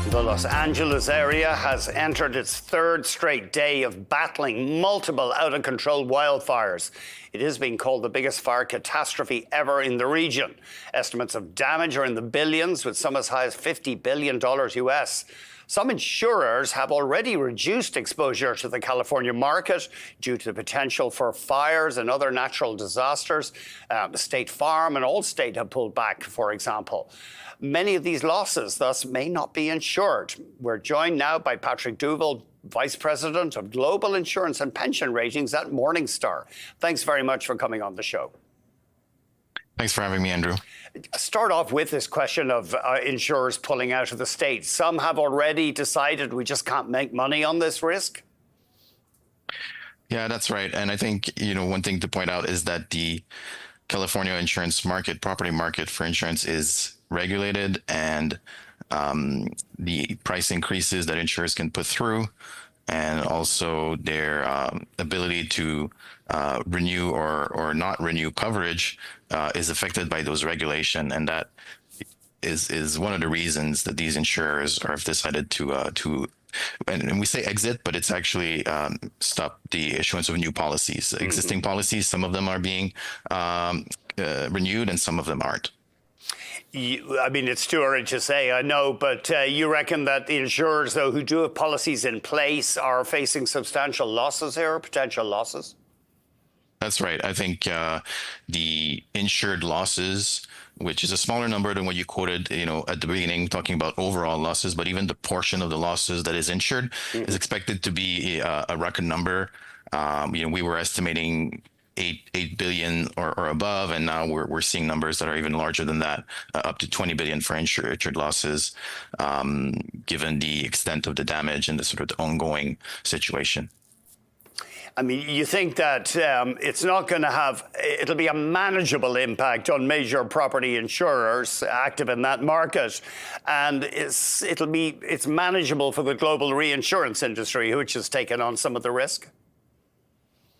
The Los Angeles area has entered its third straight day of battling multiple out-of-control wildfires. It is being called the biggest fire catastrophe ever in the region. Estimates of damage are in the billions, with some as high as $50 billion US. Some insurers have already reduced exposure to the California market due to the potential for fires and other natural disasters. State Farm and Allstate have pulled back, for example. Many of these losses, thus, may not be insured. We're joined now by Patrick Douville, Vice President of Global Insurance and Pension Ratings at Morningstar. Thanks very much for coming on the show. Thanks for having me, Andrew. Start off with this question of insurers pulling out of the state. Some have already decided we just can't make money on this risk. Yeah, that's right. And I think, one thing to point out is that the California insurance market, property market for insurance is regulated, and the price increases that insurers can put through, and also their ability to renew or not renew coverage is affected by those regulation, and that is one of the reasons that these insurers have decided to and we say exit, but it's actually stop the issuance of new policies. Existing policies, some of them are being renewed, and some of them aren't. I mean, it's too early to say, I know, but you reckon that the insurers, though, who do have policies in place are facing substantial losses here, potential losses? That's right. I think the insured losses, which is a smaller number than what you quoted, at the beginning, talking about overall losses, but even the portion of the losses that is insured is expected to be a record number. We were estimating 8 billion or above, and now we're seeing numbers that are even larger than that, up to 20 billion for insured losses, given the extent of the damage and the sort of the ongoing situation. I mean, you think that it's not going to it'll be a manageable impact on major property insurers active in that market, and it's manageable for the global reinsurance industry, which has taken on some of the risk?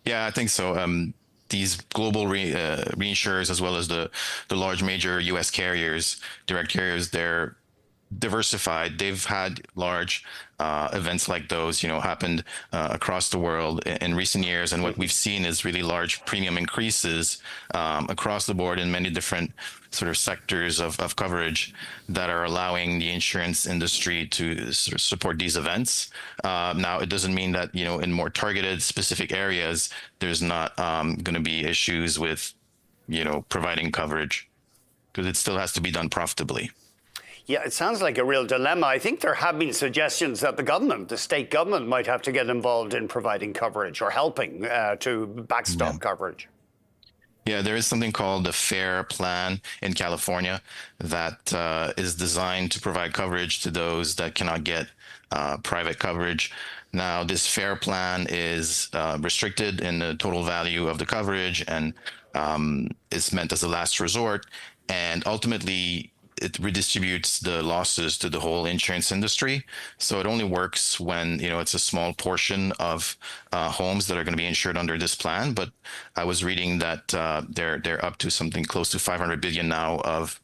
Yeah, I think so. These global reinsurers, as well as the large major U.S. carriers, direct carriers, they're diversified. They've had large events like those, happened across the world in recent years. And what we've seen is really large premium increases across the board in many different sort of sectors of coverage that are allowing the insurance industry to sort of support these events. Now, it doesn't mean that, in more targeted specific areas, there's not going to be issues with, providing coverage, because it still has to be done profitably. Yeah, it sounds like a real dilemma. I think there have been suggestions that the state government might have to get involved in providing coverage or helping to backstop coverage. Yeah, there is something called the FAIR plan in California that is designed to provide coverage to those that cannot get private coverage. Now, this FAIR plan is restricted in the total value of the coverage, and is meant as a last resort. And ultimately, it redistributes the losses to the whole insurance industry. So it only works when, it's a small portion of homes that are going to be insured under this plan. But I was reading that they're up to something close to 500 billion now of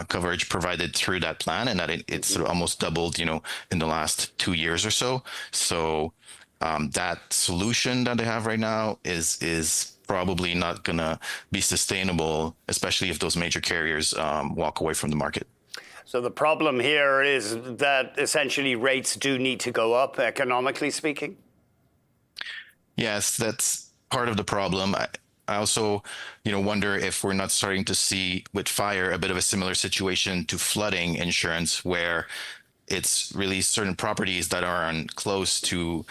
coverage provided through that plan, and that it's sort of almost doubled, in the last 2 years or so. So that solution that they have right now is probably not going to be sustainable, especially if those major carriers walk away from the market. So the problem here is that essentially rates do need to go up, economically speaking? Yes, that's part of the problem. I also, wonder if we're not starting to see with fire a bit of a similar situation to flooding insurance, where it's really certain properties that are close to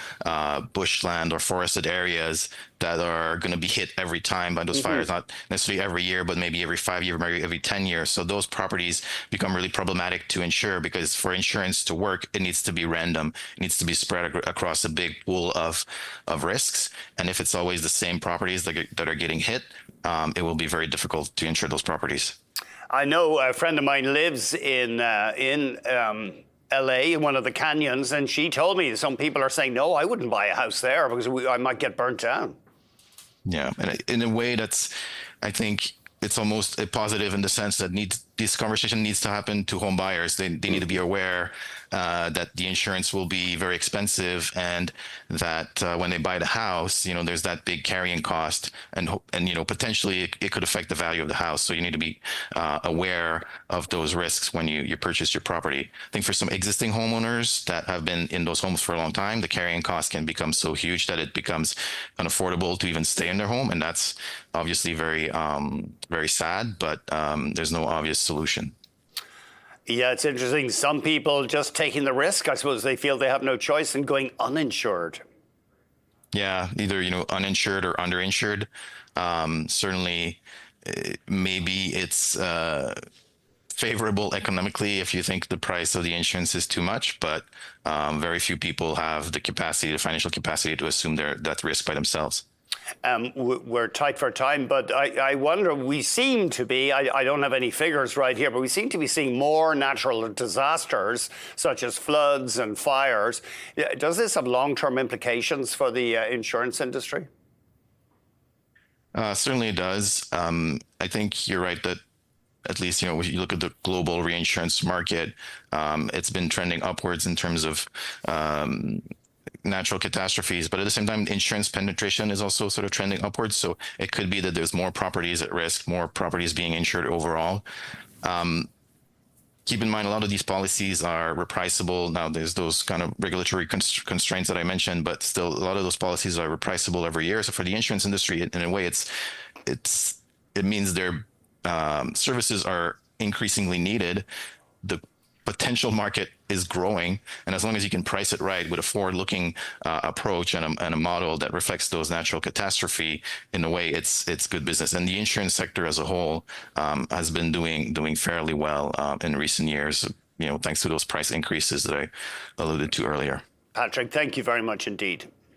bushland or forested areas that are going to be hit every time by those fires, not necessarily every year, but maybe every 5 years, maybe every 10 years. So those properties become really problematic to insure, because for insurance to work, it needs to be random. It needs to be spread across a big pool of risks. And if it's always the same properties that are getting hit, it will be very difficult to insure those properties. I know a friend of mine lives in LA, in one of the canyons, and she told me some people are saying, no, I wouldn't buy a house there because I might get burnt down. Yeah, and in a way I think it's almost a positive in the sense that this conversation needs to happen to home buyers. They need to be aware that the insurance will be very expensive, and that when they buy the house, there's that big carrying cost, and potentially it could affect the value of the house. So you need to be aware of those risks when you purchase your property. I think for some existing homeowners that have been in those homes for a long time, the carrying cost can become so huge that it becomes unaffordable to even stay in their home, and that's obviously very very sad. But there's no obvious solution. Yeah, it's interesting. Some people just taking the risk. I suppose they feel they have no choice in going uninsured. Yeah, either uninsured or underinsured. Certainly, maybe it's favorable economically if you think the price of the insurance is too much, but very few people have the financial capacity to assume that risk by themselves. We're tight for time, but I wonder, we seem to be, I don't have any figures right here, but we seem to be seeing more natural disasters such as floods and fires. Does this have long-term implications for the insurance industry? Certainly it does. I think you're right that at least, if you look at the global reinsurance market, it's been trending upwards in terms of natural catastrophes, but at the same time, insurance penetration is also sort of trending upwards. So it could be that there's more properties at risk, more properties being insured overall. Keep in mind, a lot of these policies are repriceable. Now, there's those kind of regulatory constraints that I mentioned, but still, a lot of those policies are repriceable every year. So for the insurance industry, in a way, it means their services are increasingly needed. The potential market is growing, and as long as you can price it right with a forward-looking approach and a model that reflects those natural catastrophe, in a way, it's good business. And the insurance sector as a whole has been doing fairly well in recent years, thanks to those price increases that I alluded to earlier. Patrick, thank you very much indeed.